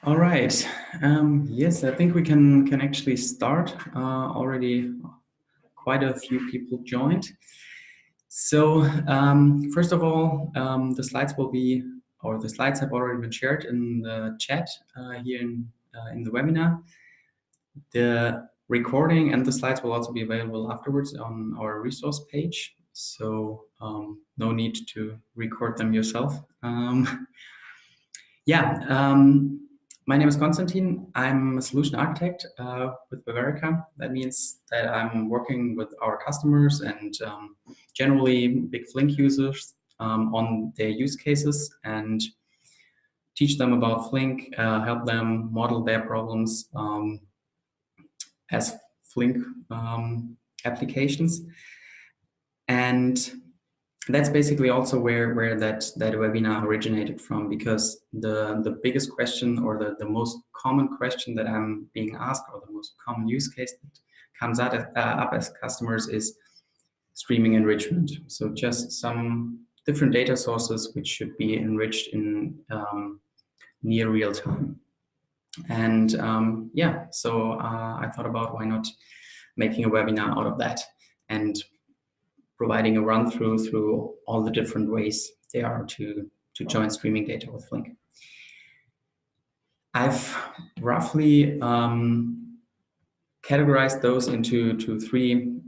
All right. Yes, I think we can actually start. Already quite a few people joined. So first of all, the slides will be, or the slides have already been shared in the chat here in the webinar. The recording and the slides will also be available afterwards on our resource page. So no need to record them yourself. My name is Konstantin. I'm a solution architect with Ververica. That means that I'm working with our customers and generally big Flink users on their use cases and teach them about Flink, help them model their problems as Flink applications. And that's basically also where that webinar originated from, because the biggest question, or the most common question that I'm being asked, or the most common use case that comes up as customers is streaming enrichment. So just some different data sources which should be enriched in near real time. And so I thought about why not making a webinar out of that and providing a run through all the different ways there are to join streaming data with Flink. I've roughly categorized those into three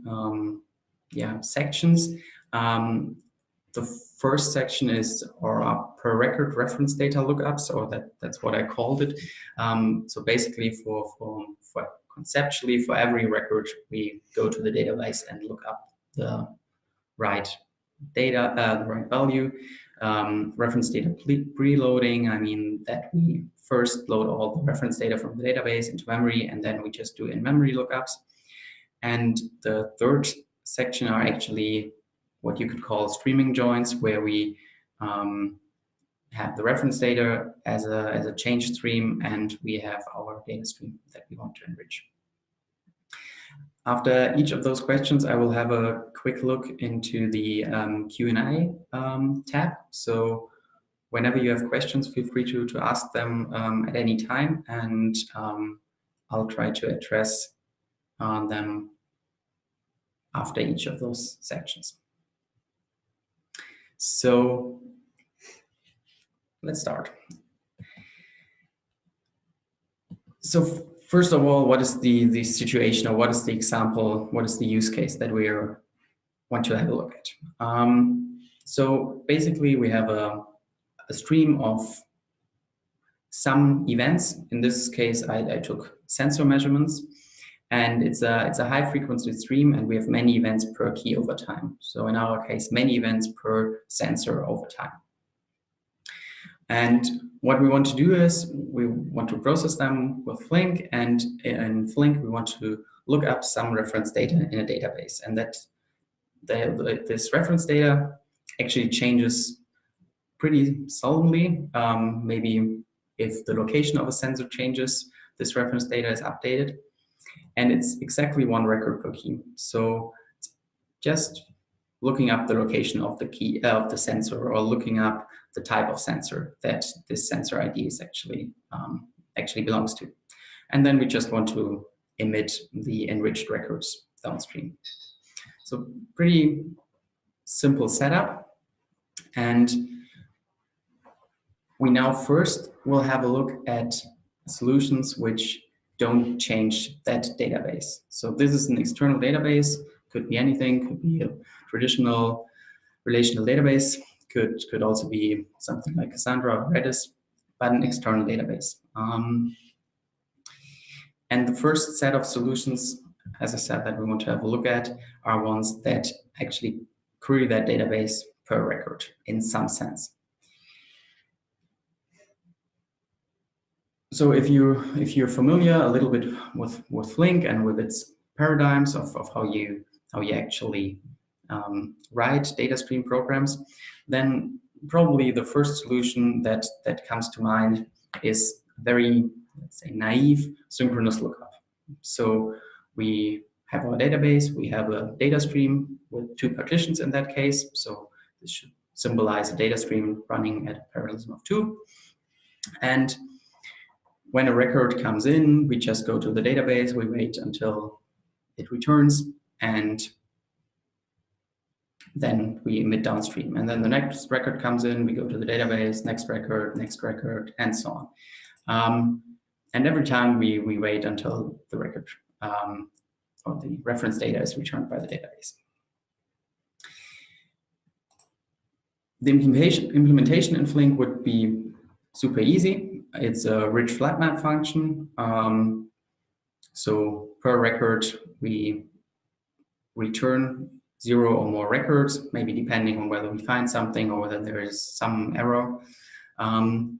sections. The first section is our per record reference data lookups, or that's what I called it. So basically for conceptually, for every record, we go to the database and look up the right data, the right value. Reference data preloading, I mean that we first load all the reference data from the database into memory, and then we just do in-memory lookups. And the third section are actually what you could call streaming joins, where we have the reference data as a change stream, and we have our data stream that we want to enrich. After each of those questions, I will have a quick look into the Q&A tab. So whenever you have questions, feel free to ask them at any time, and I'll try to address them after each of those sections. So let's start. So first of all, what is the situation, or what is the example, what is the use case that we want to have a look at? So basically we have a stream of some events. In this case, I took sensor measurements, and it's a high frequency stream, and we have many events per key over time. So in our case, many events per sensor over time. And what we want to do is we want to process them with Flink, and in Flink we want to look up some reference data in a database, and that this reference data actually changes pretty seldomly. Maybe if the location of a sensor changes, this reference data is updated, and it's exactly one record per key. So just looking up the location of the key of the sensor, or looking up the type of sensor that this sensor ID is actually belongs to, and then we just want to emit the enriched records downstream. So pretty simple setup, and we now first will have a look at solutions which don't change that database. So this is an external database, could be anything, could be a traditional relational database, could also be something like Cassandra or Redis, but an external database. And the first set of solutions, as I said, that we want to have a look at are ones that actually query that database per record in some sense. So if you're familiar a little bit with Flink and with its paradigms of how you actually write data stream programs, then probably the first solution that comes to mind is very, let's say, naive synchronous lookup. So we have our database, we have a data stream with two partitions in that case. So this should symbolize a data stream running at a parallelism of 2. And when a record comes in, we just go to the database, we wait until it returns, and then we emit downstream. And then the next record comes in, we go to the database, next record, and so on. And every time we wait until the record or the reference data is returned by the database. The implementation in Flink would be super easy. It's a rich flat map function. So per record, we return 0 or more records, maybe depending on whether we find something or whether there is some error. And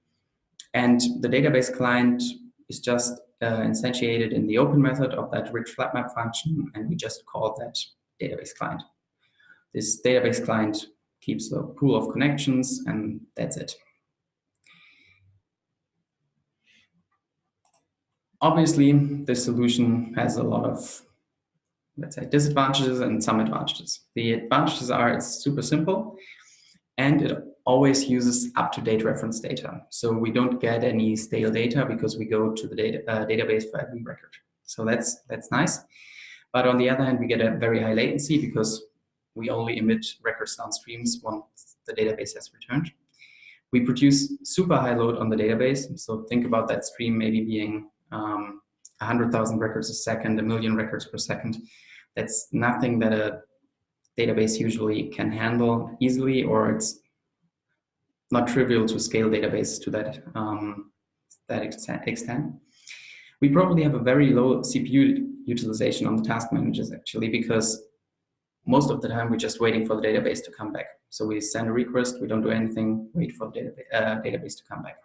the database client is just instantiated in the open method of that rich flat map function, and we just call that database client. This database client keeps a pool of connections, and that's it. Obviously, this solution has a lot of, let's say, disadvantages and some advantages. The advantages are it's super simple, and it always uses up-to-date reference data. So we don't get any stale data because we go to the database for every record. So that's nice. But on the other hand, we get a very high latency because we only emit records downstreams once the database has returned. We produce super high load on the database. So think about that stream maybe being 100,000 records a second, 1 million records per second. That's nothing that a database usually can handle easily, or it's not trivial to scale databases to that extent. We probably have a very low CPU utilization on the task managers actually, because most of the time we're just waiting for the database to come back. So we send a request, we don't do anything, wait for the database to come back.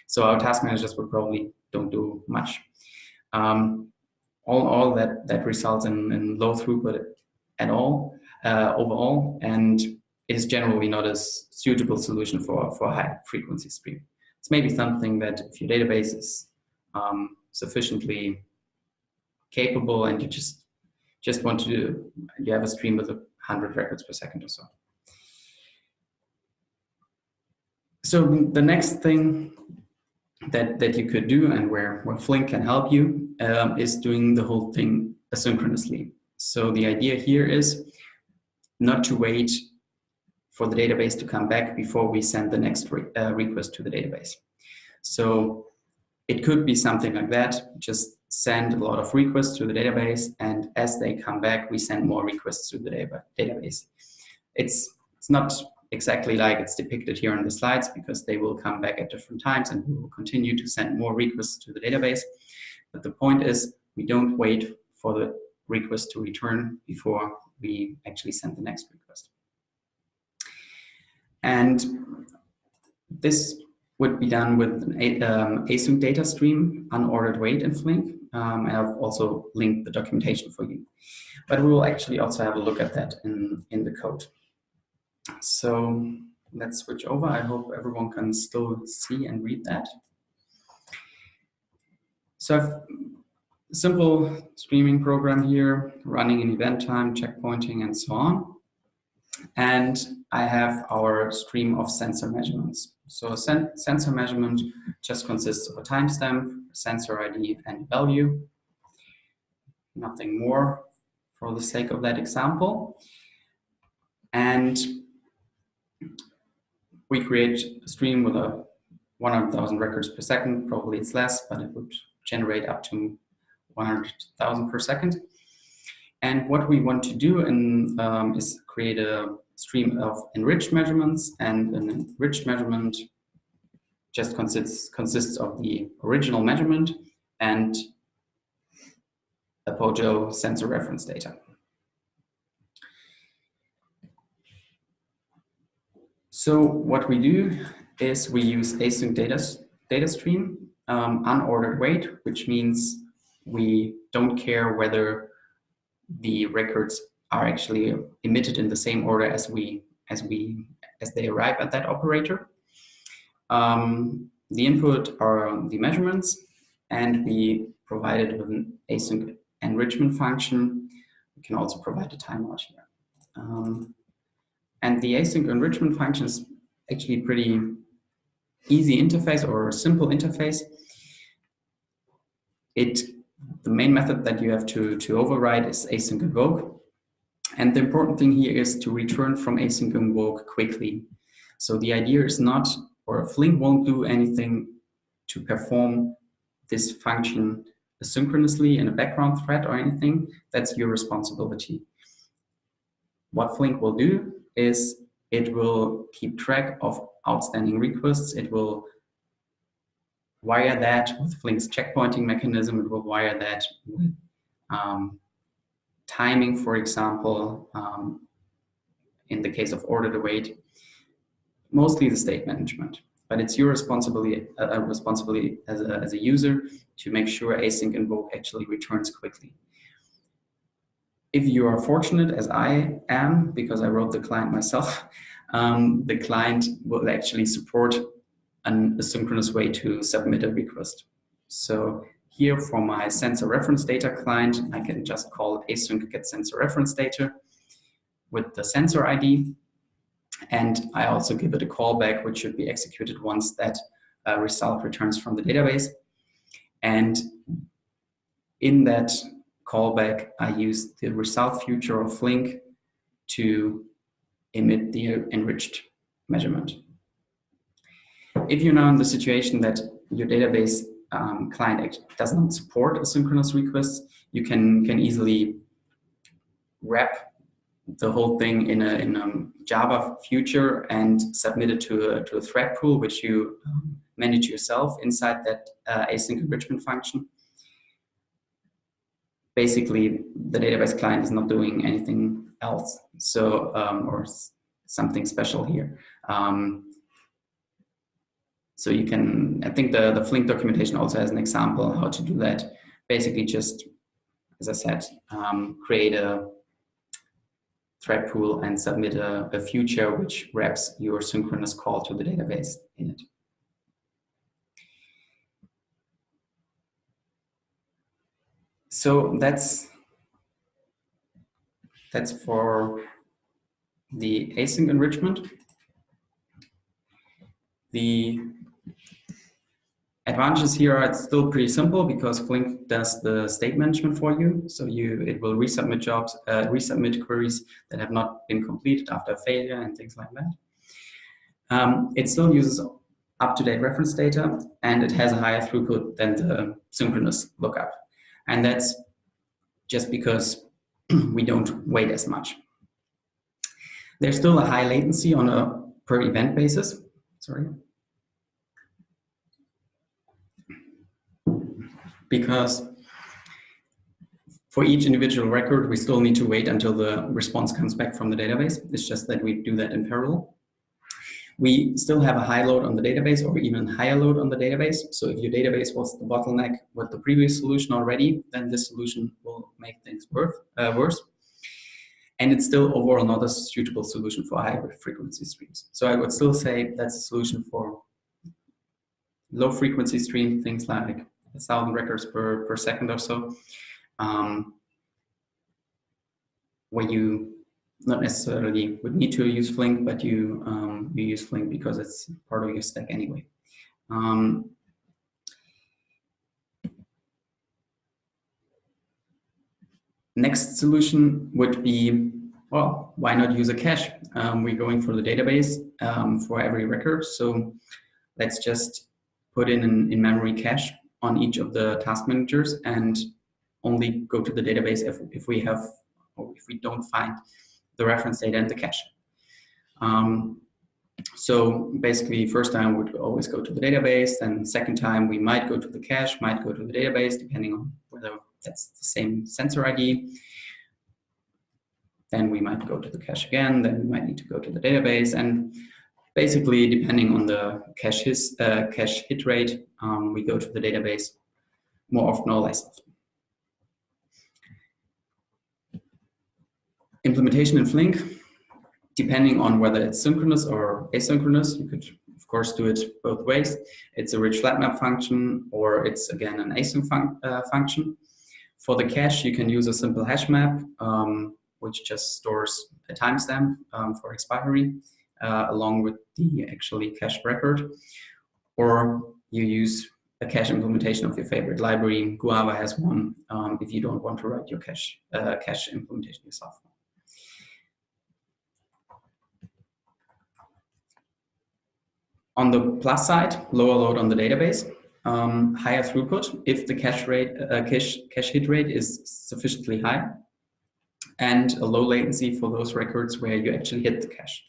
So our task managers would probably don't do much. All that results in low throughput at all overall, and it is generally not a suitable solution for a high frequency stream. It's maybe something that if your database is sufficiently capable and you just want to do, you have a stream with 100 records per second or so. So the next thing that you could do, and where Flink can help you, is doing the whole thing asynchronously. So the idea here is not to wait for the database to come back before we send the next request to the database. So it could be something like that, just send a lot of requests to the database, and as they come back, we send more requests to the database. It's not exactly like it's depicted here on the slides, because they will come back at different times and we will continue to send more requests to the database. But the point is, we don't wait for the request to return before we actually send the next request. And this would be done with an async data stream, unordered wait in Flink. And I've also linked the documentation for you. But we will actually also have a look at that in the code. So let's switch over. I hope everyone can still see and read that. So I've a simple streaming program here, running in event time, checkpointing, and so on. And I have our stream of sensor measurements. So a sensor measurement just consists of a timestamp, sensor ID, and value. Nothing more for the sake of that example. And we create a stream with 100,000 records per second. Probably it's less, but it would generate up to 100,000 per second. And what we want to do is create a stream of enriched measurements, and an enriched measurement just consists of the original measurement and Apache sensor reference data. So what we do is we use async data stream, unordered wait, which means we don't care whether the records are actually emitted in the same order as they arrive at that operator. The input are the measurements, and we provide it with an async enrichment function. We can also provide a timeout here. And the async enrichment function is actually a pretty easy interface, or a simple interface. the main method that you have to override is async invoke. And the important thing here is to return from async invoke quickly. So the idea is not, or Flink won't do anything to perform this function asynchronously in a background thread or anything. That's your responsibility. What Flink will do is it will keep track of outstanding requests. It will wire that with Flink's checkpointing mechanism. It will wire that with timing, for example, in the case of order to wait, mostly the state management. But it's your responsibility as a user to make sure async invoke actually returns quickly. If you are fortunate, as I am, because I wrote the client myself, the client will actually support an asynchronous way to submit a request. So here for my sensor reference data client, I can just call async get sensor reference data with the sensor ID. And I also give it a callback, which should be executed once that result returns from the database. And in that callback, I use the result future of Flink to emit the enriched measurement. If you're now in the situation that your database client does not support asynchronous requests, you can easily wrap the whole thing in a Java future and submit it to a thread pool, which you manage yourself inside that async enrichment function. Basically, the database client is not doing anything else, so or something special here. So you can, I think the Flink documentation also has an example how to do that. Basically, just as I said, create a thread pool and submit a future which wraps your synchronous call to the database in it. So that's for the async enrichment. The advantages here are still pretty simple because Flink does the state management for you. So it will resubmit jobs, resubmit queries that have not been completed after failure and things like that. It still uses up-to-date reference data, and it has a higher throughput than the synchronous lookup. And that's just because we don't wait as much. There's still a high latency on a per event basis. Sorry. Because for each individual record, we still need to wait until the response comes back from the database. It's just that we do that in parallel. We still have a high load on the database or even higher load on the database. So if your database was the bottleneck with the previous solution already, then this solution will make things worse. And it's still overall not a suitable solution for high frequency streams. So I would still say that's a solution for low frequency stream, things like 1,000 records per second or so, where you not necessarily would need to use Flink, but you use Flink because it's part of your stack anyway. Next solution would be, well, why not use a cache? We're going for the database for every record, so let's just put in an in-memory cache on each of the task managers and only go to the database if we have, or if we don't find the reference data in the cache. So basically, first time we would always go to the database, and second time we might go to the cache, might go to the database, depending on whether that's the same sensor ID. Then we might go to the cache again, then we might need to go to the database, and basically, depending on the cache hit rate, we go to the database more often or less often. Implementation in Flink, depending on whether it's synchronous or asynchronous, you could, of course, do it both ways. It's a rich flat map function, or it's, again, an async function. For the cache, you can use a simple hash map, which just stores a timestamp for expiry, along with the actually cached record. Or you use a cache implementation of your favorite library. Guava has one if you don't want to write your cache implementation yourself. On the plus side, lower load on the database, higher throughput if the cache hit rate is sufficiently high, and a low latency for those records where you actually hit the cache.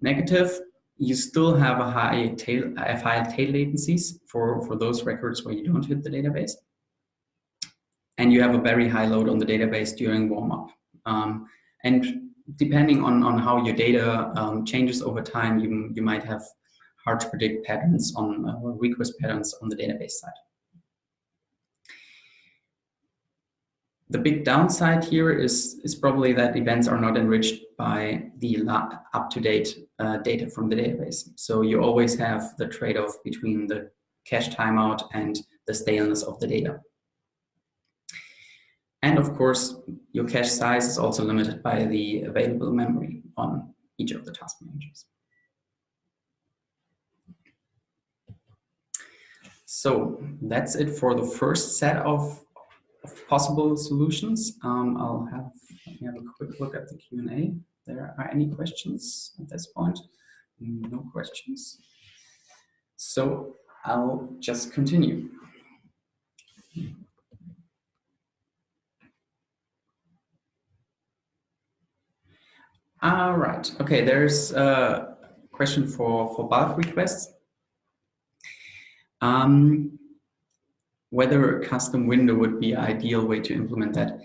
Negative, you still have a high tail latencies for those records where you don't hit the database, and you have a very high load on the database during warm-up. And depending on how your data changes over time, you might have hard to predict patterns on request patterns on the database side. The big downside here is probably that events are not enriched by the up-to-date data from the database. So you always have the trade-off between the cache timeout and the staleness of the data. And of course, your cache size is also limited by the available memory on each of the task managers. So that's it for the first set of possible solutions. Let me have a quick look at the Q&A. There are any questions at this point? No questions. So I'll just continue. All right. Okay, there's a question for bulk requests. Whether a custom window would be an ideal way to implement that.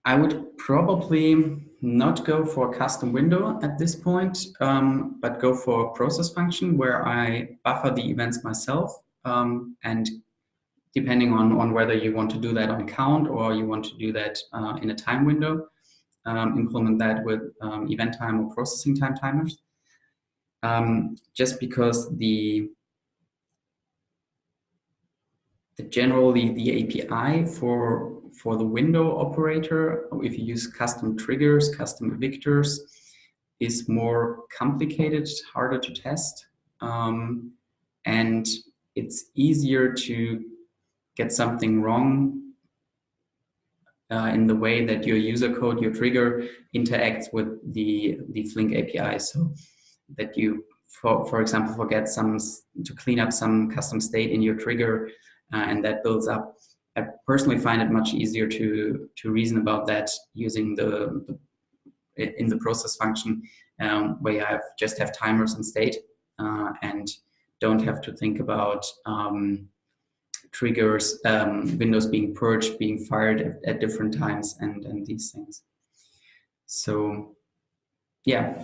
I would probably not go for a custom window at this point, but go for a process function where I buffer the events myself, and depending on whether you want to do that on count or you want to do that in a time window, implement that with event time or processing time timers. Just because generally the API for the window operator, if you use custom triggers, custom evictors, is more complicated, harder to test, and it's easier to get something wrong in the way that your user code, your trigger, interacts with the Flink API. So that you, for example, forget to clean up some custom state in your trigger, and that builds up. I personally find it much easier to reason about that using in the process function, where you just have timers and state, and don't have to think about triggers, windows being purged, being fired at different times, and these things. So yeah,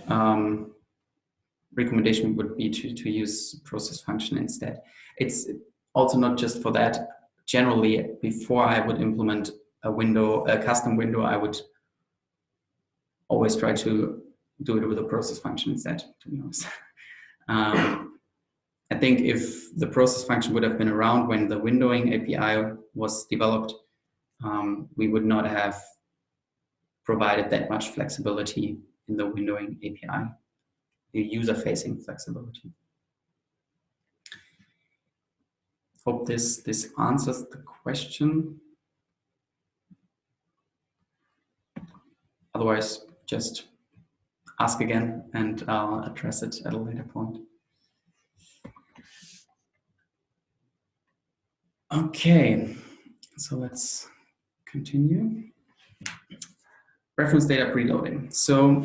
recommendation would be to use process function instead. It's also not just for that. Generally, before I would implement a custom window, I would always try to do it with a process function instead, to be honest. I think if the process function would have been around when the windowing API was developed, we would not have provided that much flexibility in the windowing API, the user-facing flexibility. Hope this answers the question. Otherwise, just ask again and I'll address it at a later point. Okay, so let's continue. Reference data preloading. So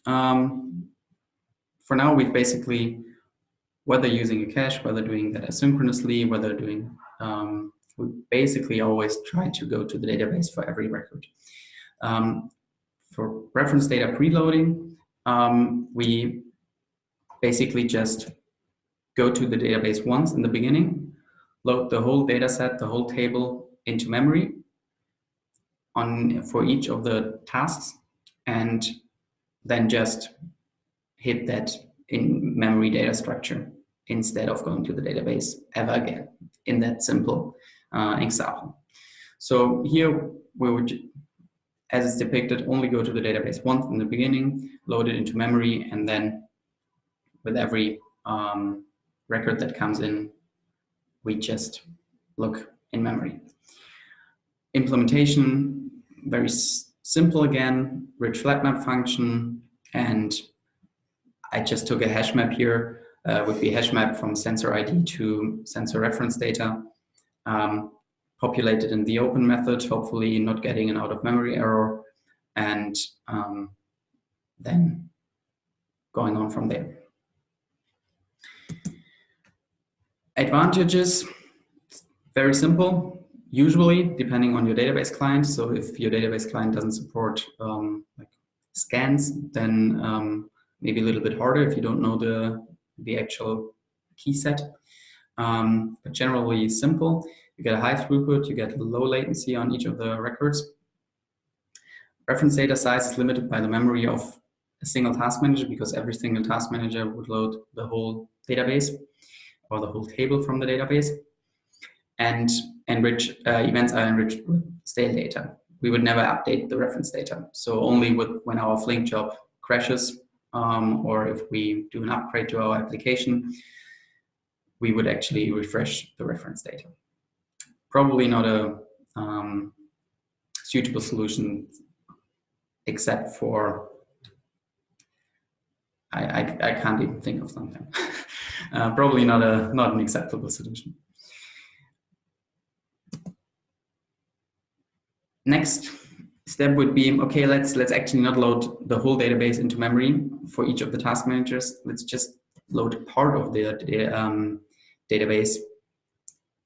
for now, we've basically, whether using a cache, whether doing that asynchronously, whether doing, we basically always try to go to the database for every record. For reference data preloading, we basically just go to the database once in the beginning, load the whole data set, the whole table into memory for each of the tasks, and then just hit that in memory data structure instead of going to the database ever again, in that simple example. So here we would, as it's depicted, only go to the database once in the beginning, load it into memory, and then with every record that comes in, we just look in memory. Implementation, very simple again, rich flat map function, and I just took a hash map here, would be a hash map from sensor ID to sensor reference data, populated in the open method, hopefully not getting an out of memory error, and then going on from there. Advantages, very simple. Usually, depending on your database client, so if your database client doesn't support like scans, then maybe a little bit harder if you don't know the actual key set. But generally simple. You get a high throughput, you get low latency on each of the records. Reference data size is limited by the memory of a single task manager, because every single task manager would load the whole database or the whole table from the database. And events are enriched with stale data. We would never update the reference data. So only when our Flink job crashes, or if we do an upgrade to our application, we would actually refresh the reference data. Probably not a suitable solution, except for, I can't even think of something. Probably not an acceptable solution. Next step would be, okay, let's actually not load the whole database into memory for each of the task managers. Let's just load part of the database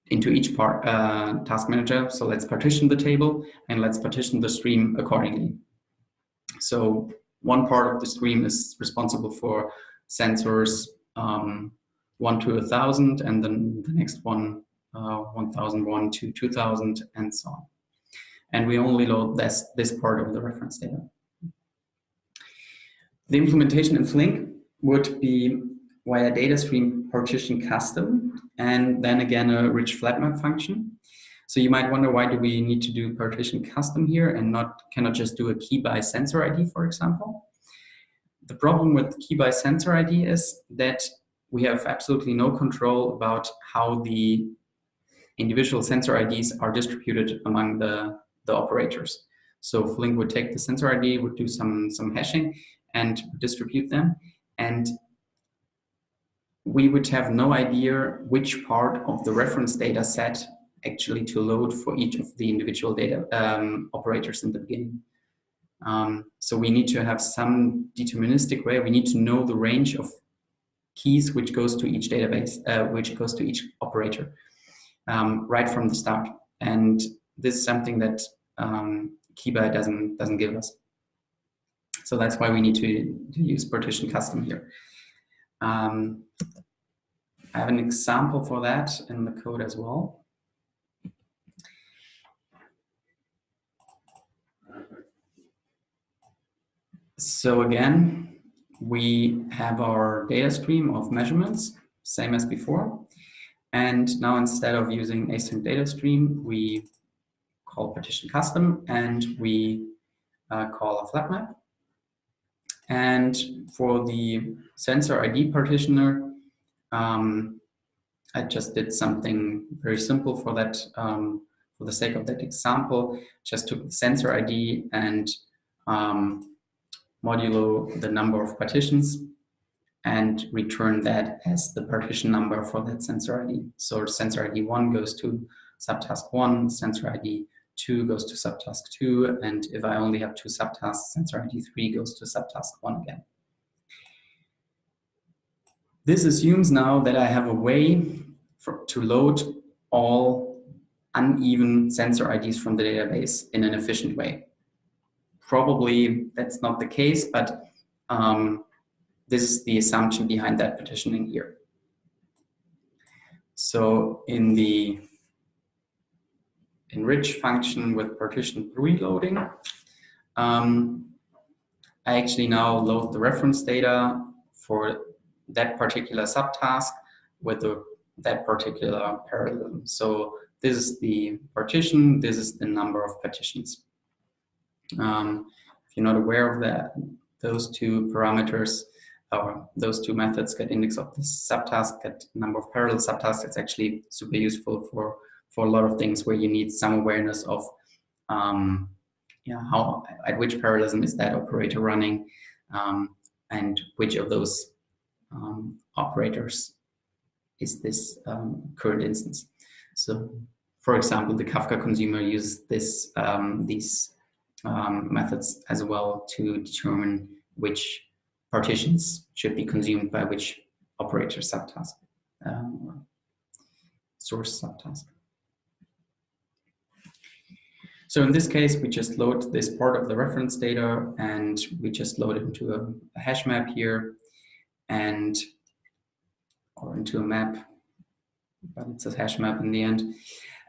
into each task manager. So let's partition the table and let's partition the stream accordingly. So one part of the stream is responsible for sensors 1 to 1,000, and then the next one 1,001 to 2,000, and so on. And we only load this part of the reference data. The implementation in Flink would be via data stream partition custom, and then again a rich flat map function. So you might wonder, why do we need to do partition custom here and cannot just do a key by sensor ID, for example? The problem with key by sensor ID is that we have absolutely no control about how the individual sensor IDs are distributed among the operators. So Flink would take the sensor ID, would do some hashing and distribute them, and we would have no idea which part of the reference data set actually to load for each of the individual data operators in the beginning. So we need to have some deterministic way. We need to know the range of keys which goes to each database, which goes to each operator right from the start. And this is something that KeyBy doesn't give us. So that's why we need to use partition custom here. I have an example for that in the code as well. So again, we have our data stream of measurements, same as before. And now instead of using async data stream, we call partition custom, and we call a flat map. And for the sensor ID partitioner, I just did something very simple for that, for the sake of that example. Just took the sensor ID and modulo the number of partitions and return that as the partition number for that sensor ID. So sensor ID 1 goes to subtask 1, sensor ID 2 goes to subtask 2, and if I only have 2 subtasks, sensor ID 3 goes to subtask 1 again. This assumes now that I have a way to load all uneven sensor IDs from the database in an efficient way. Probably that's not the case, but this is the assumption behind that partitioning here. So in the enrich function with partition preloading, I actually now load the reference data for that particular subtask with that particular parallelism. So this is the partition, this is the number of partitions. If you're not aware of that, those two parameters, or those two methods get index of this subtask, get number of parallel subtasks. It's actually super useful for a lot of things where you need some awareness of how at which parallelism is that operator running, and which of those operators is this current instance. So, for example, the Kafka consumer uses these methods as well to determine which partitions should be consumed by which operator subtask or source subtask. So in this case, we just load this part of the reference data and we just load it into a hash map here or into a map, but it's a hash map in the end.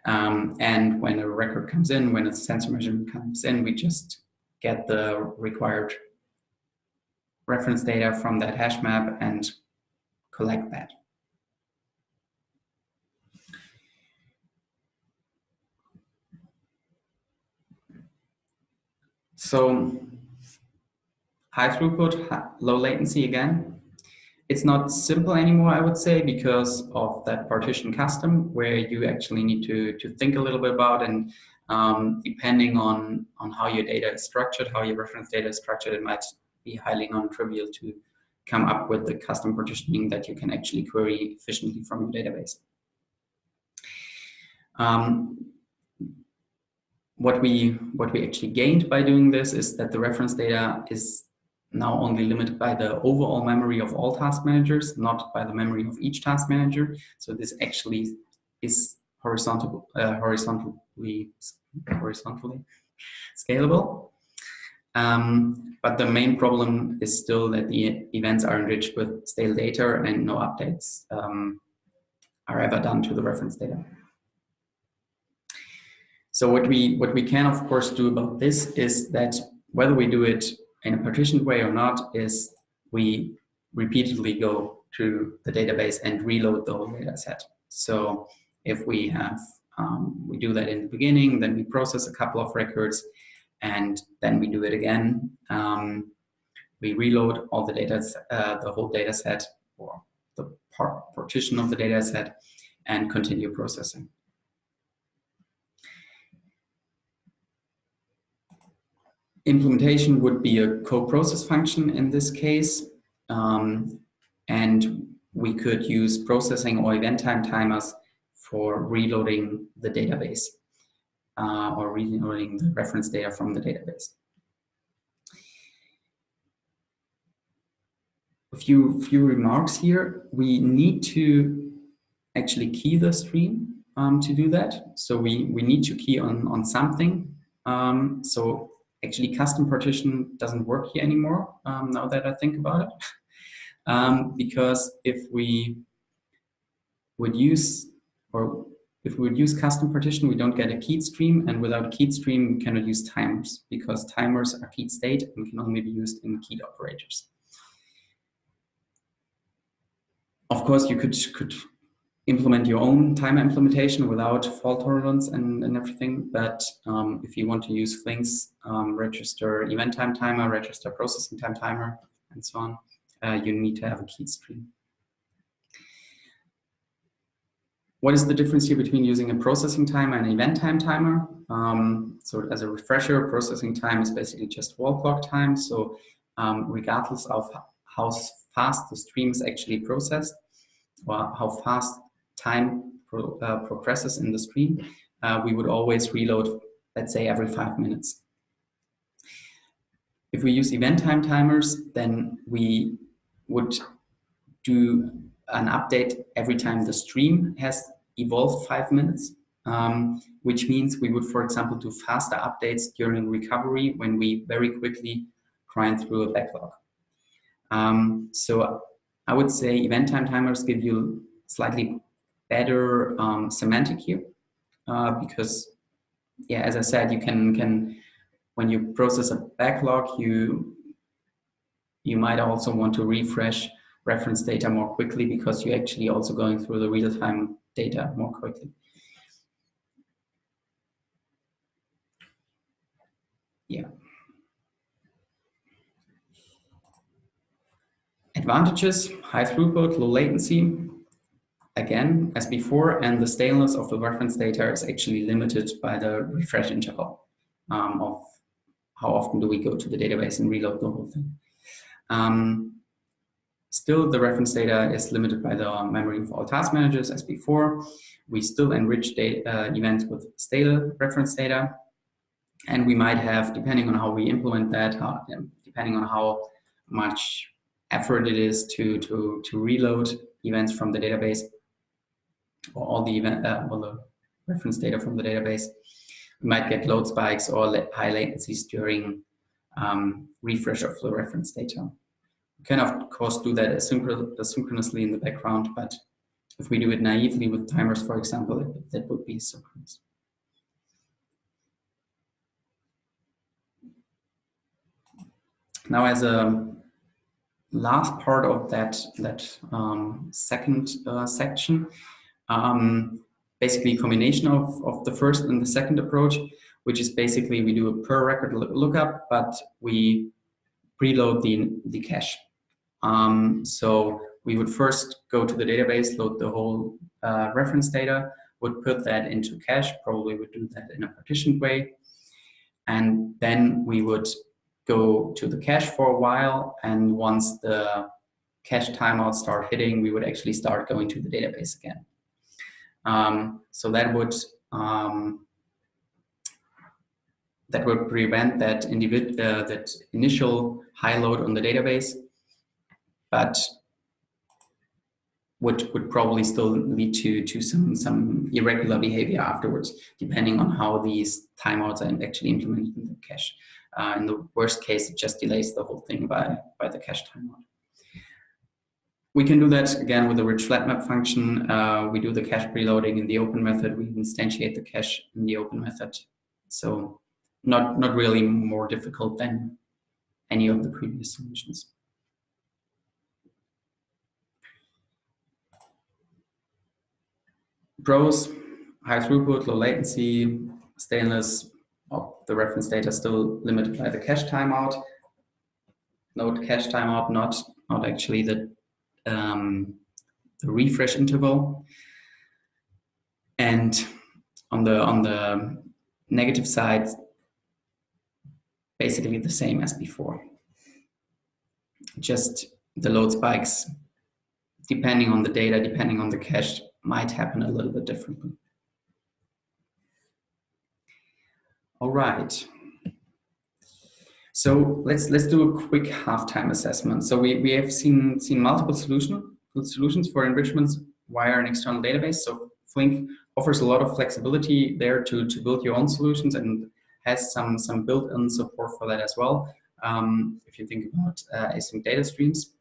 And when a record comes in, when a sensor measurement comes in, we just get the required reference data from that hash map and collect that. So high throughput, low latency again. It's not simple anymore, I would say, because of that partition custom, where you actually need to think a little bit about, and depending on how your data is structured, how your reference data is structured, it might be highly non-trivial to come up with the custom partitioning that you can actually query efficiently from your database. What we actually gained by doing this is that the reference data is now only limited by the overall memory of all task managers, not by the memory of each task manager. So this actually is horizontally scalable. But the main problem is still that the events are enriched with stale data and no updates are ever done to the reference data. So what we can of course do about this is that whether we do it in a partitioned way or not, is we repeatedly go to the database and reload the whole data set. So if we have, we do that in the beginning, then we process a couple of records, and then we do it again. We reload all the data, the whole data set, or the partition of the data set, and continue processing. Implementation would be a co-process function in this case, and we could use processing or event time timers for reloading the database or reloading the reference data from the database. A few remarks here. We need to actually key the stream to do that. So we need to key on something. So actually, custom partition doesn't work here anymore, now that I think about it. Because if we would use custom partition, we don't get a keyed stream, and without a keyed stream, we cannot use timers, because timers are keyed state and can only be used in keyed operators. Of course, you could implement your own timer implementation without fault tolerance and everything. But if you want to use Flink's register event time timer, register processing time timer, and so on, you need to have a keyed stream. What is the difference here between using a processing timer and an event time timer? So as a refresher, processing time is basically just wall clock time. So regardless of how fast the stream is actually processed, or how fast time progresses in the stream, we would always reload, let's say, every 5 minutes. If we use event time timers, then we would do an update every time the stream has evolved 5 minutes, which means we would, for example, do faster updates during recovery when we very quickly grind through a backlog. So I would say event time timers give you slightly better semantic here, because, yeah, as I said, you can when you process a backlog, you might also want to refresh reference data more quickly, because you're actually also going through the real-time data more quickly. Yeah. Advantages: high throughput, low latency, again, as before, and the staleness of the reference data is actually limited by the refresh interval of how often do we go to the database and reload the whole thing. Still, the reference data is limited by the memory of all task managers as before. We still enrich data, events with stale reference data. And we might have, depending on how we implement that, depending on how much effort it is to reload events from the database, or all the reference data from the database, we might get load spikes or high latencies during refresh of the reference data. We can, of course, do that asynchronously in the background, but if we do it naively with timers, for example, that would be synchronous. Now, as a last part of that second section, basically a combination of the first and the second approach, which is basically we do a per record lookup, but we preload the cache. So we would first go to the database, load the whole reference data, would put that into cache, probably would do that in a partitioned way, and then we would go to the cache for a while, and once the cache timeouts start hitting, we would actually start going to the database again. So that would prevent that initial high load on the database, but would probably still lead to some irregular behavior afterwards, depending on how these timeouts are actually implemented in the cache. In the worst case, it just delays the whole thing by the cache timeout. We can do that again with the rich flat map function. We do the cache preloading in the open method. We instantiate the cache in the open method. So not really more difficult than any of the previous solutions. Pros: high throughput, low latency, staleness of the reference data still limited by the cache timeout. Note cache timeout, not actually the refresh interval. And on the negative side, basically the same as before. Just the load spikes, depending on the data, depending on the cache, might happen a little bit differently. All right. So let's do a quick halftime assessment. So we have seen multiple solutions for enrichments via an external database. So Flink offers a lot of flexibility there to build your own solutions, and has some built-in support for that as well. If you think about async data streams.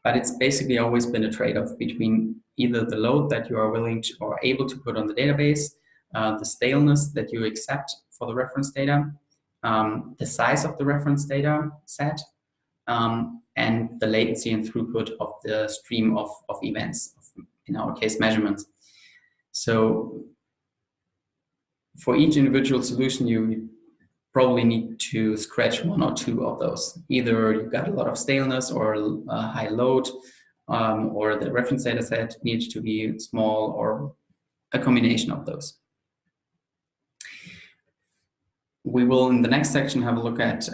But it's basically always been a trade-off between either the load that you are willing to or able to put on the database, the staleness that you accept for the reference data, the size of the reference data set, and the latency and throughput of the stream of events, in our case, measurements. So for each individual solution, you probably need to scratch one or two of those. Either you've got a lot of staleness or a high load, or the reference data set needs to be small, or a combination of those. We will, in the next section, have a look at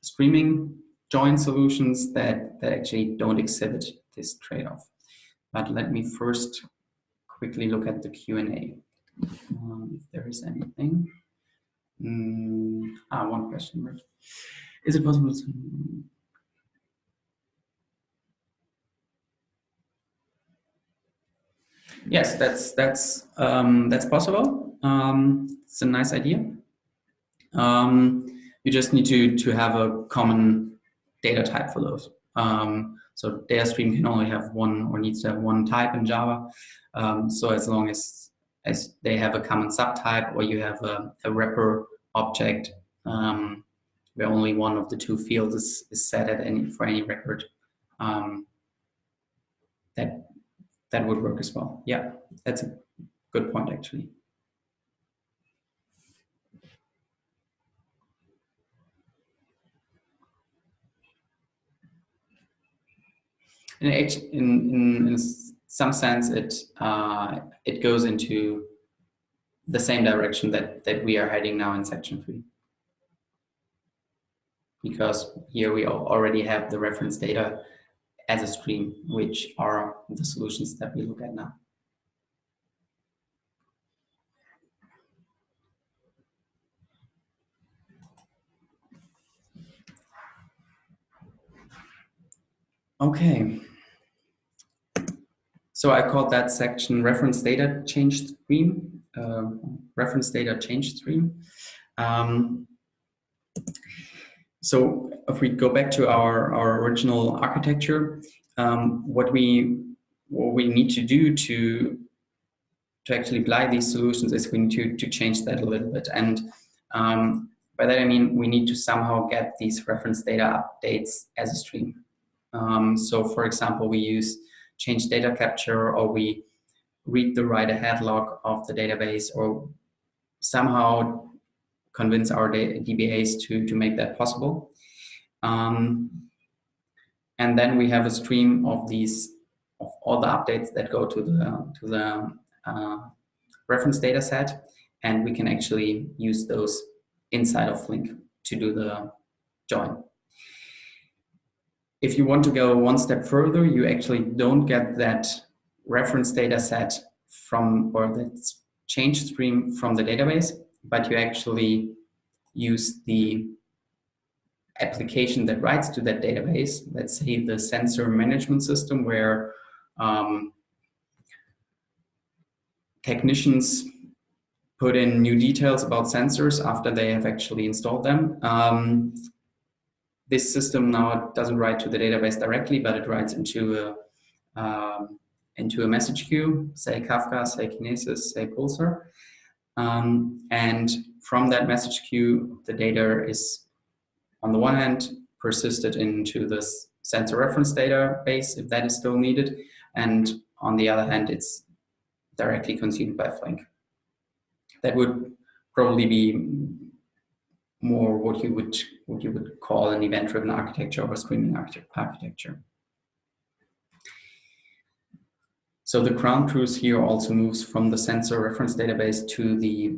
streaming join solutions that actually don't exhibit this trade-off. But let me first quickly look at the Q&A, if there is anything. One question, right? Is it possible to... Yes, that's possible. It's a nice idea. You just need to have a common data type for those. So data stream can only have one, or needs to have one type in Java. So as long as they have a common subtype, or you have a wrapper object where only one of the two fields is set for any record, that would work as well. Yeah, that's a good point, actually. In some sense, it goes into the same direction that we are heading now in section 3. Because here we already have the reference data as a stream, which are the solutions that we look at now. Okay. So I called that section reference data change stream, reference data change stream. So if we go back to our original architecture, what we need to do to actually apply these solutions is we need to change that a little bit. And by that I mean we need to somehow get these reference data updates as a stream. So for example, we use change data capture, or we read the write-ahead log of the database, or somehow convince our DBAs to make that possible. And then we have a stream of all the updates that go to the reference data set, and we can actually use those inside of Flink to do the join. If you want to go one step further, you actually don't get that reference data set from, or that change stream from the database, but you actually use the application that writes to that database. Let's say the sensor management system, where technicians put in new details about sensors after they have actually installed them. This system now doesn't write to the database directly, but it writes into a message queue, say Kafka, say Kinesis, say Pulsar. And from that message queue, the data is, on the one hand, persisted into this sensor reference database, if that is still needed. And on the other hand, it's directly consumed by Flink. That would probably be more what you would call an event-driven architecture or streaming architecture. So the ground truth here also moves from the sensor reference database to the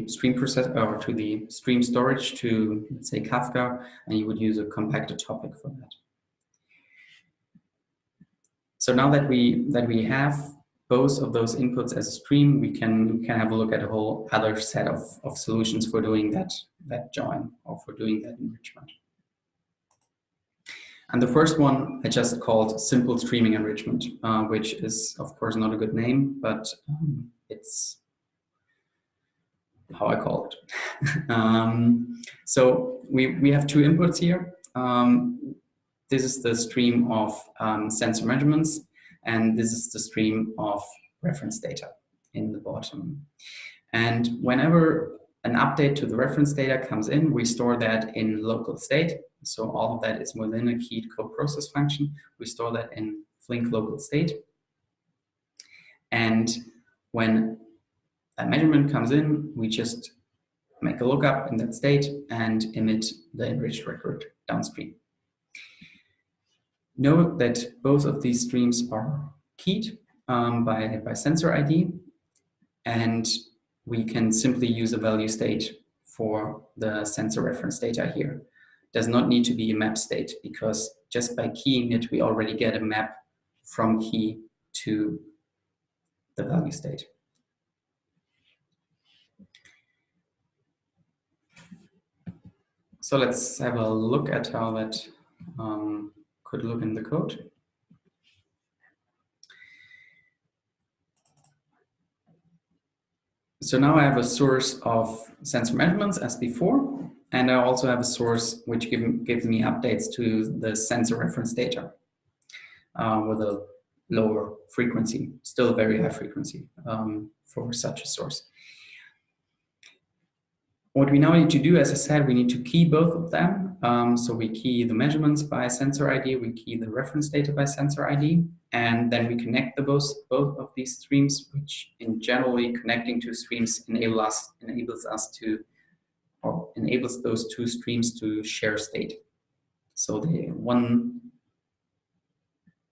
stream process, or to the stream storage, to, let's say, Kafka, and you would use a compacted topic for that. So now that we have both of those inputs as a stream, we can have a look at a whole other set of solutions for doing that join, or for doing that enrichment. And the first one I just called simple streaming enrichment, which is of course not a good name, but it's how I call it. So we have two inputs here. This is the stream of sensor measurements, and this is the stream of reference data in the bottom. And whenever an update to the reference data comes in, we store that in local state. So all of that is within a keyed co-process function. We store that in Flink local state. And when a measurement comes in, we just make a lookup in that state and emit the enriched record downstream. Note that both of these streams are keyed by sensor ID, and we can simply use a value state for the sensor reference data here. Does not need to be a map state, because just by keying it, we already get a map from key to the value state. So let's have a look at how that could look in the code. So now I have a source of sensor measurements as before, and I also have a source which gives me updates to the sensor reference data with a lower frequency, still very high frequency for such a source. What we now need to do, as I said, we need to key both of them. So we key the measurements by sensor ID, we key the reference data by sensor ID, and then we connect both of these streams, which in generally connecting two streams enables those two streams to share state. So the one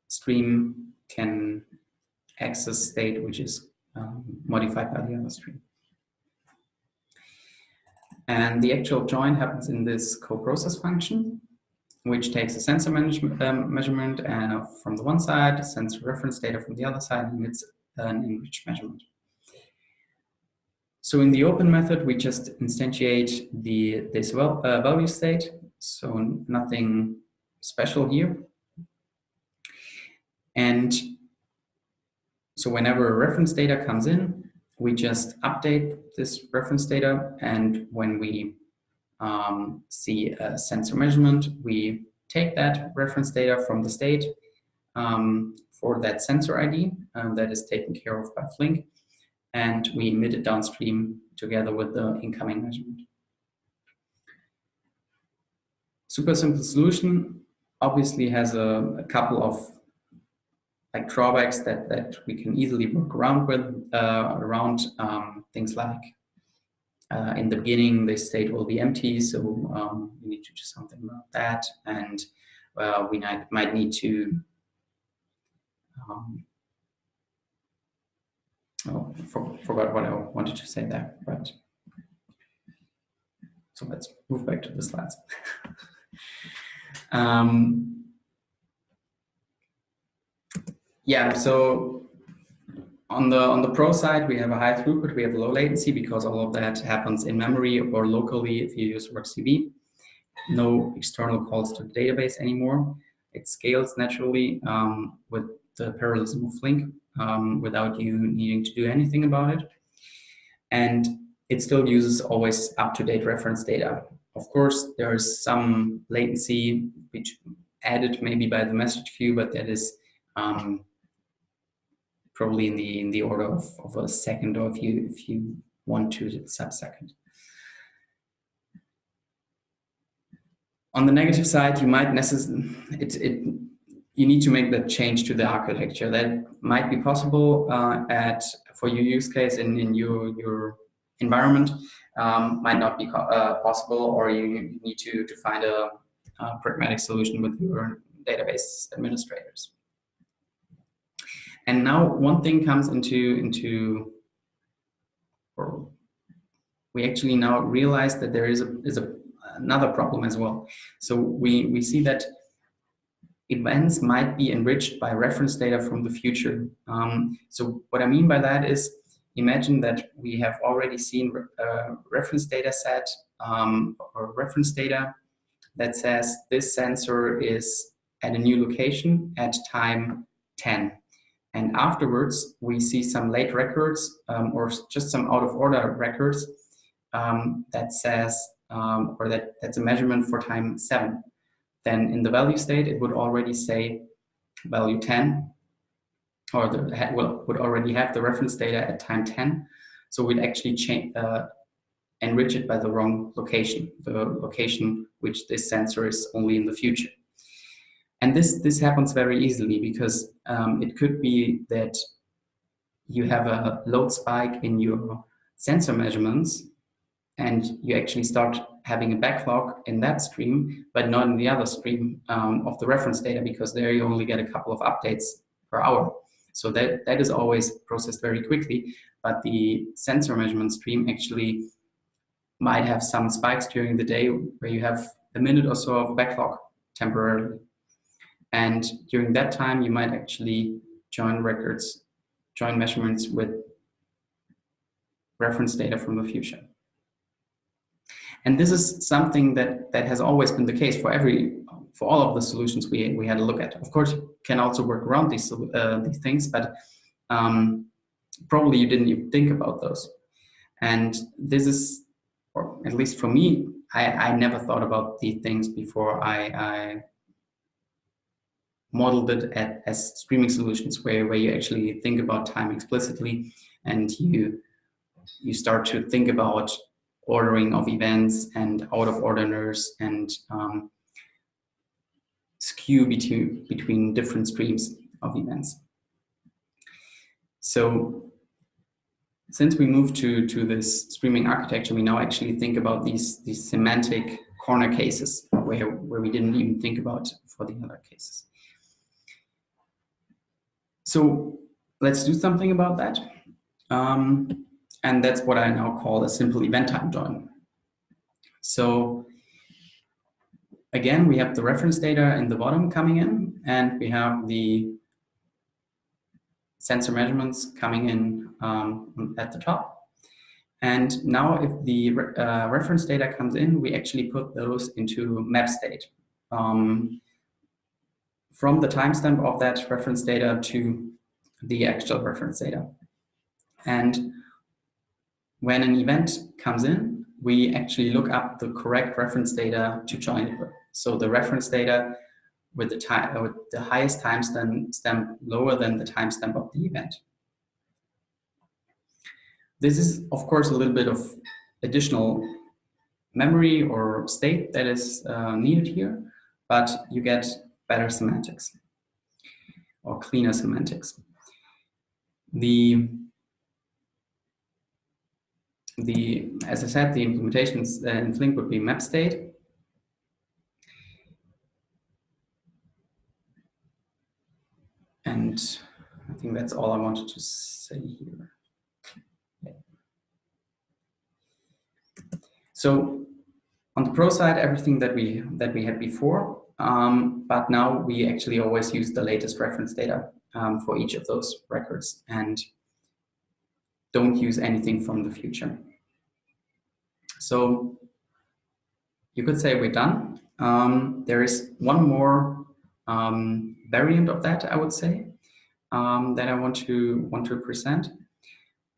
stream can access state which is modified by the other stream. And the actual join happens in this co-process function, which takes a sensor measurement from the one side, sensor reference data from the other side, and it's an Enrich measurement. So in the open method, we just instantiate this value state, so nothing special here. And so whenever a reference data comes in, we just update this reference data, and when we see a sensor measurement, we take that reference data from the state for that sensor ID that is taken care of by Flink, and we emit it downstream together with the incoming measurement. Super simple solution obviously has a couple of drawbacks that we can easily work around with, things like in the beginning, the state will be empty, so we need to do something about that, and we might need to forgot what I wanted to say there, but so let's move back to the slides. Yeah, so on the pro side, we have a high throughput, we have low latency because all of that happens in memory or locally if you use WorkCV. No external calls to the database anymore. It scales naturally with the parallelism of Flink without you needing to do anything about it. And it still uses always up-to-date reference data. Of course, there is some latency which added maybe by the message queue, but that is probably in the order of a second, or if you want to, it's sub-second. On the negative side, you might you need to make that change to the architecture. That might be possible for your use case in your environment, might not be possible, or you need to find a pragmatic solution with your database administrators. And now one thing comes into or we actually now realize that there is another problem as well. So we see that events might be enriched by reference data from the future. So what I mean by that is, imagine that we have already seen a reference data set or reference data that says this sensor is at a new location at time 10. And afterwards, we see some late records or just some out of order records that says, or that's a measurement for time 7. Then in the value state, it would already say value 10, or would already have the reference data at time 10. So we'd actually enrich it by the wrong location, the location which this sensor is only in the future. And this happens very easily because it could be that you have a load spike in your sensor measurements and you actually start having a backlog in that stream, but not in the other stream of the reference data, because there you only get a couple of updates per hour. So that is always processed very quickly, but the sensor measurement stream actually might have some spikes during the day where you have a minute or so of backlog temporarily. And during that time, you might actually join measurements with reference data from the future. And this is something that has always been the case for all of the solutions we had a look at. Of course, you can also work around these things, but probably you didn't even think about those. And this is, or at least for me, I never thought about these things before I modeled it as streaming solutions, where you actually think about time explicitly, and you start to think about ordering of events and out of orders and skew between different streams of events. So since we moved to this streaming architecture, we now actually think about these semantic corner cases where we didn't even think about for the other cases. So let's do something about that. And that's what I now call a simple event time join. So again, we have the reference data in the bottom coming in, and we have the sensor measurements coming in at the top. And now if the reference data comes in, we actually put those into map state from the timestamp of that reference data to the actual reference data. And when an event comes in, we actually look up the correct reference data to join it with. So the reference data with the highest timestamp lower than the timestamp of the event. This is, of course, a little bit of additional memory or state that is needed here, but you get better semantics or cleaner semantics. As I said, the implementations in Flink would be map state. And I think that's all I wanted to say here. So on the pro side, everything that we had before, but now we actually always use the latest reference data for each of those records and don't use anything from the future. So you could say we're done. There is one more variant of that, I would say, that I want to present,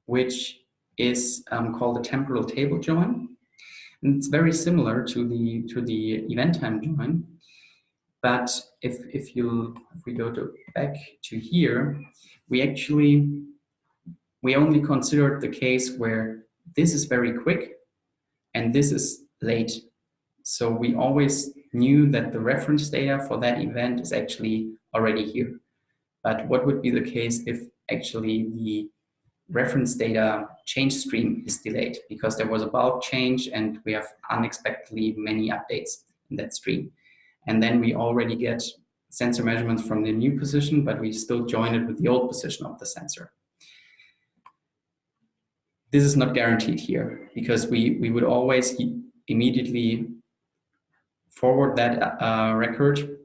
which is called the temporal table join. And it's very similar to the event time join, but if we go back to here, we only considered the case where this is very quick and this is late. So we always knew that the reference data for that event is actually already here. But what would be the case if actually the reference data change stream is delayed because there was a bulk change and we have unexpectedly many updates in that stream? And then we already get sensor measurements from the new position, but we still join it with the old position of the sensor. This is not guaranteed here because we would always immediately forward that record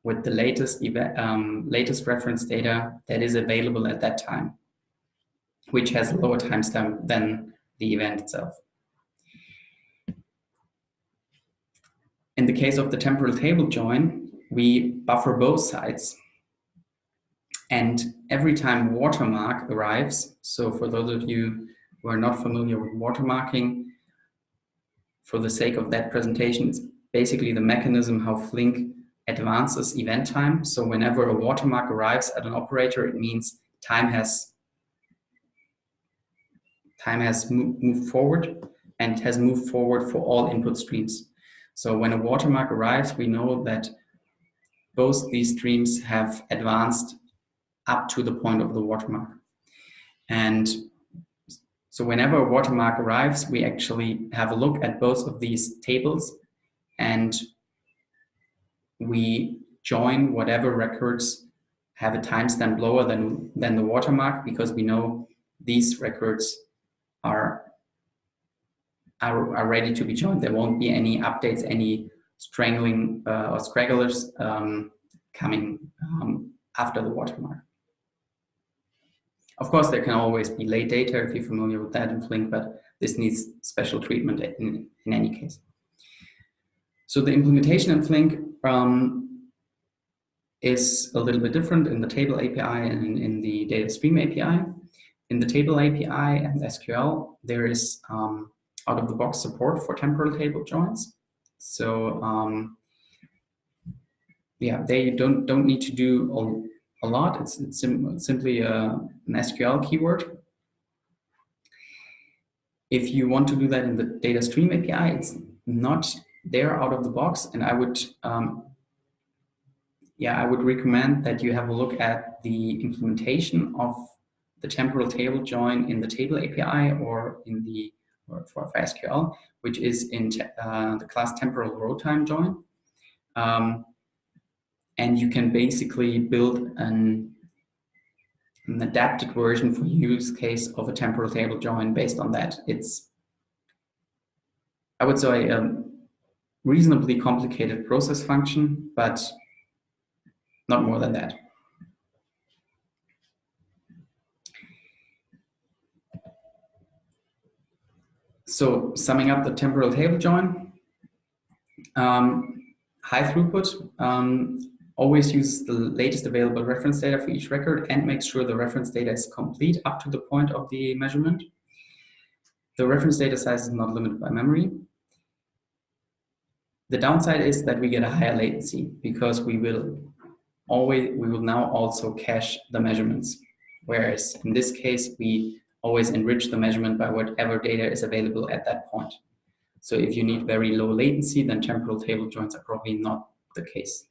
with the latest reference data that is available at that time, which has a lower timestamp than the event itself. In the case of the temporal table join, we buffer both sides. And every time watermark arrives, so for those of you who are not familiar with watermarking, for the sake of that presentation, it's basically the mechanism how Flink advances event time. So whenever a watermark arrives at an operator, it means time has moved forward and has moved forward for all input streams. So when a watermark arrives, we know that both these streams have advanced up to the point of the watermark. And so whenever a watermark arrives, we actually have a look at both of these tables and we join whatever records have a timestamp lower than the watermark, because we know these records are ready to be joined. There won't be any updates, any strangling or stragglers coming after the watermark. Of course, there can always be late data if you're familiar with that in Flink, but this needs special treatment in any case. So the implementation in Flink is a little bit different in the table API and in the data stream API. In the table API and SQL, there is out-of-the-box support for temporal table joins. So yeah, they don't need to do a lot. It's simply an SQL keyword. If you want to do that in the data stream API, it's not there out of the box, and I would recommend that you have a look at the implementation of the temporal table join in the table API or in the for SQL, which is in the class Temporal row time join. And you can basically build an adapted version for use case of a temporal table join based on that. It's, I would say, a reasonably complicated process function, but not more than that. So summing up the temporal table join, high throughput, always uses the latest available reference data for each record and makes sure the reference data is complete up to the point of the measurement. The reference data size is not limited by memory. The downside is that we get a higher latency because we will now also cache the measurements. Whereas in this case, we always enrich the measurement by whatever data is available at that point. So if you need very low latency, then temporal table joins are probably not the case,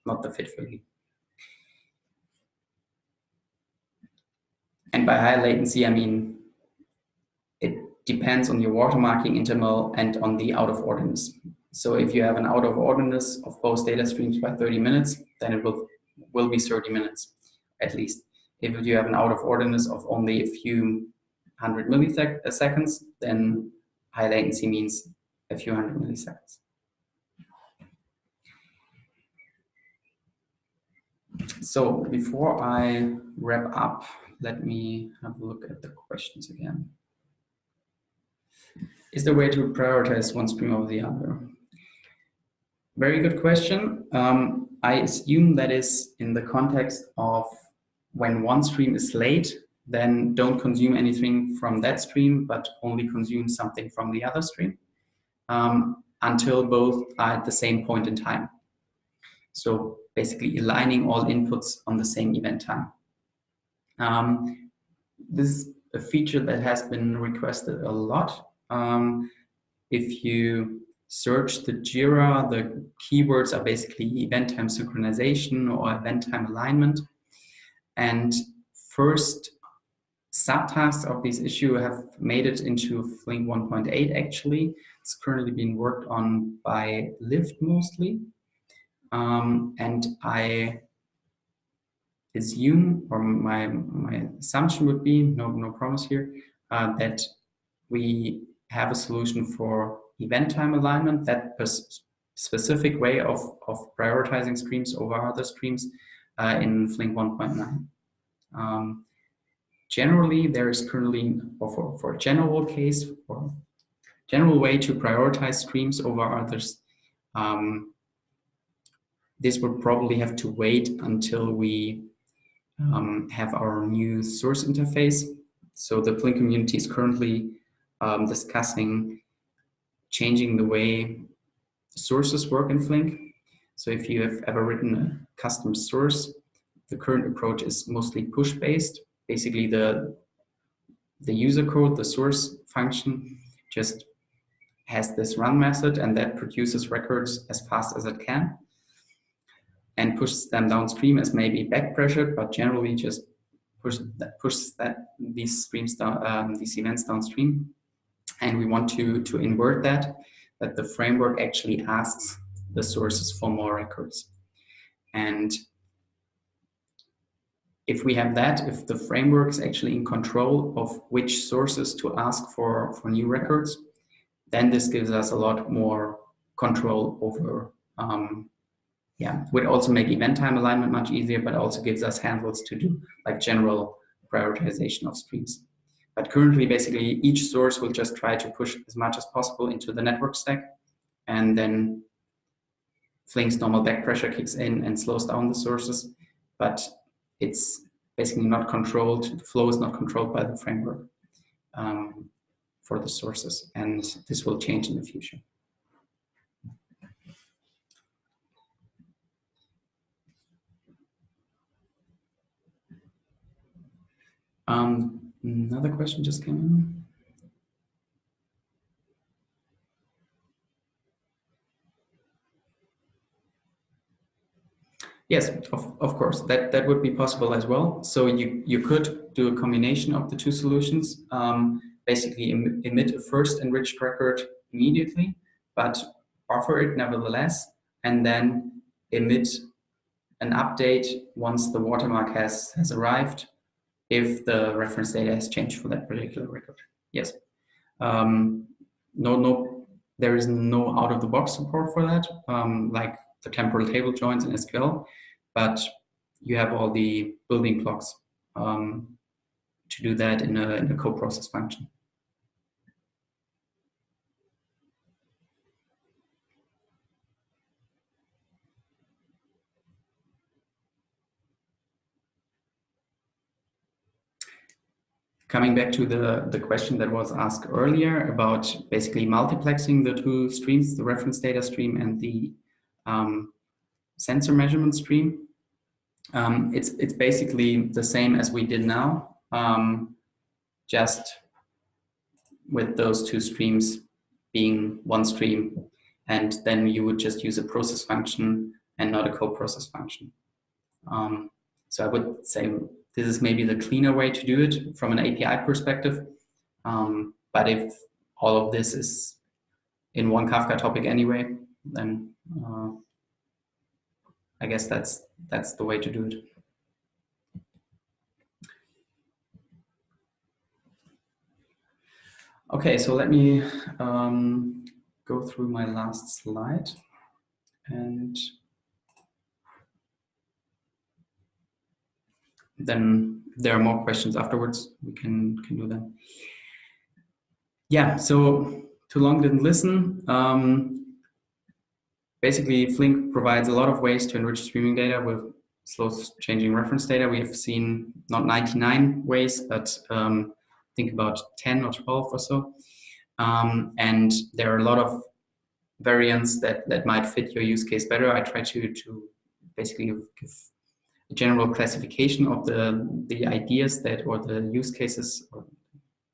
not the fit for you. And by high latency, I mean, it depends on your watermarking interval and on the out of orderness. So if you have an out of orderness of both data streams by 30 minutes, then it will be 30 minutes at least. If you have an out of orderness of only a few hundred milliseconds, then high latency means a few hundred milliseconds. So before I wrap up, let me have a look at the questions again. Is there a way to prioritize one stream over the other? Very good question. I assume that is in the context of when one stream is late, then don't consume anything from that stream, but only consume something from the other stream until both are at the same point in time. So basically aligning all inputs on the same event time. This is a feature that has been requested a lot. If you search the JIRA, the keywords are basically event time synchronization or event time alignment. And first subtasks of this issue have made it into Flink 1.8 actually. It's currently being worked on by Lyft mostly. And I assume, or my assumption would be, no promise here, that we have a solution for event time alignment, that specific way of prioritizing streams over other streams in Flink 1.9. Generally, there is currently, or for a general case, or general way to prioritize streams over others, this would probably have to wait until we have our new source interface. So the Flink community is currently discussing changing the way sources work in Flink. So if you have ever written a custom source, the current approach is mostly push-based. Basically, the user code, the source function, just has this run method, and that produces records as fast as it can and pushes them downstream as maybe back pressured, but generally just pushes these streams down, these events downstream. And we want to invert that the framework actually asks the sources for more records. And if we have that, if the framework is actually in control of which sources to ask for new records, then this gives us a lot more control over, would also make event time alignment much easier, but also gives us handles to do like general prioritization of streams. But currently, basically, each source will just try to push as much as possible into the network stack, and then Flink's normal back pressure kicks in and slows down the sources, but it's basically not controlled, the flow is not controlled by the framework for the sources, and this will change in the future. Another question just came in. Yes, of course, that would be possible as well. So you could do a combination of the two solutions. basically emit a first enriched record immediately, but buffer it nevertheless, and then emit an update once the watermark has arrived, if the reference data has changed for that particular record. Yes. There is no out-of-the-box support for that, like the temporal table joins in SQL, but you have all the building blocks to do that in a co-process function. Coming back to the question that was asked earlier about basically multiplexing the two streams, the reference data stream and the sensor measurement stream. It's basically the same as we did now, just with those two streams being one stream, and then you would just use a process function and not a co-process function. So I would say this is maybe the cleaner way to do it from an API perspective. But if all of this is in one Kafka topic anyway, then I guess that's the way to do it. Okay, so let me go through my last slide, and then there are more questions afterwards. We can do them. Yeah, so too long didn't listen. Basically, Flink provides a lot of ways to enrich streaming data with slow changing reference data. We have seen not 99 ways, but think about 10 or 12 or so. And there are a lot of variants that might fit your use case better. I try to basically give a general classification of the ideas that, or the use cases or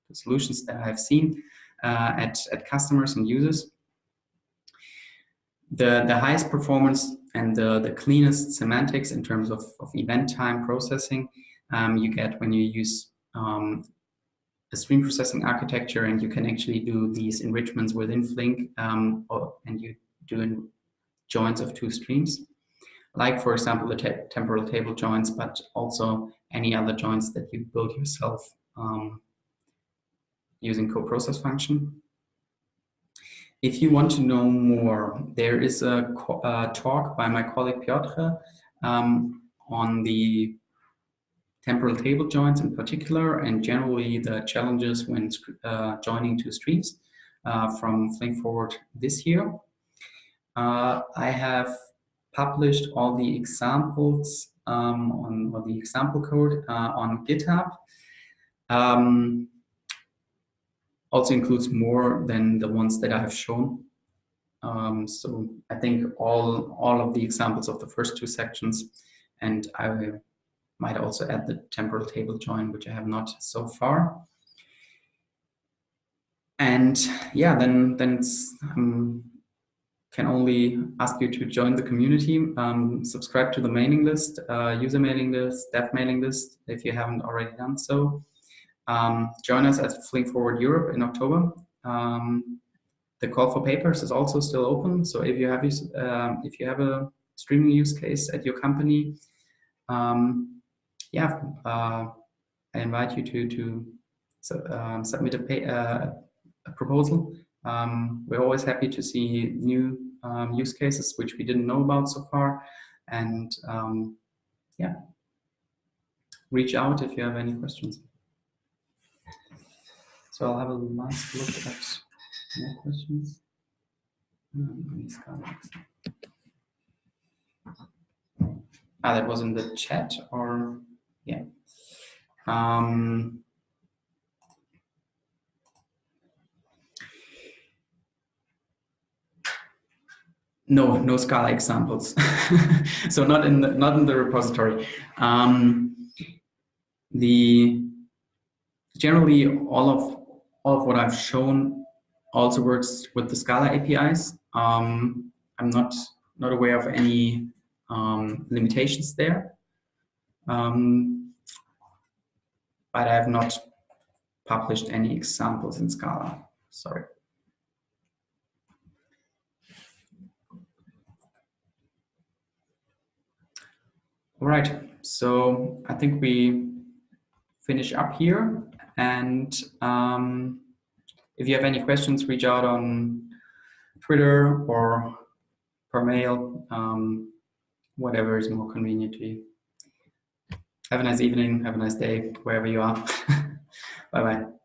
the solutions that I've seen at customers and users. The highest performance and the cleanest semantics in terms of event time processing you get when you use a stream processing architecture, and you can actually do these enrichments within Flink, and you do joins of two streams, like for example the temporal table joins, but also any other joins that you build yourself using co-process function. If you want to know more, there is a talk by my colleague Piotr on the temporal table joins in particular, and generally the challenges when joining two streams from Flink Forward this year. I have published all the examples or the example code on GitHub. Also includes more than the ones that I have shown. So I think all of the examples of the first two sections, and I might also add the temporal table join, which I have not so far. And yeah, then can only ask you to join the community, subscribe to the mailing list, user mailing list, dev mailing list, if you haven't already done so. Join us at Flink Forward Europe in October. The call for papers is also still open. So if you have a streaming use case at your company, I invite you to submit a proposal. We're always happy to see new use cases which we didn't know about so far, and yeah, reach out if you have any questions. So I'll have a last look at more questions. That was in the chat, or yeah. No Scala examples. So not in the repository. Generally all of what I've shown also works with the Scala APIs. I'm not aware of any limitations there, but I have not published any examples in Scala. Sorry. All right, so I think we finish up here. And if you have any questions, reach out on Twitter or per mail, whatever is more convenient to you. Have a nice evening, have a nice day, wherever you are. Bye-bye.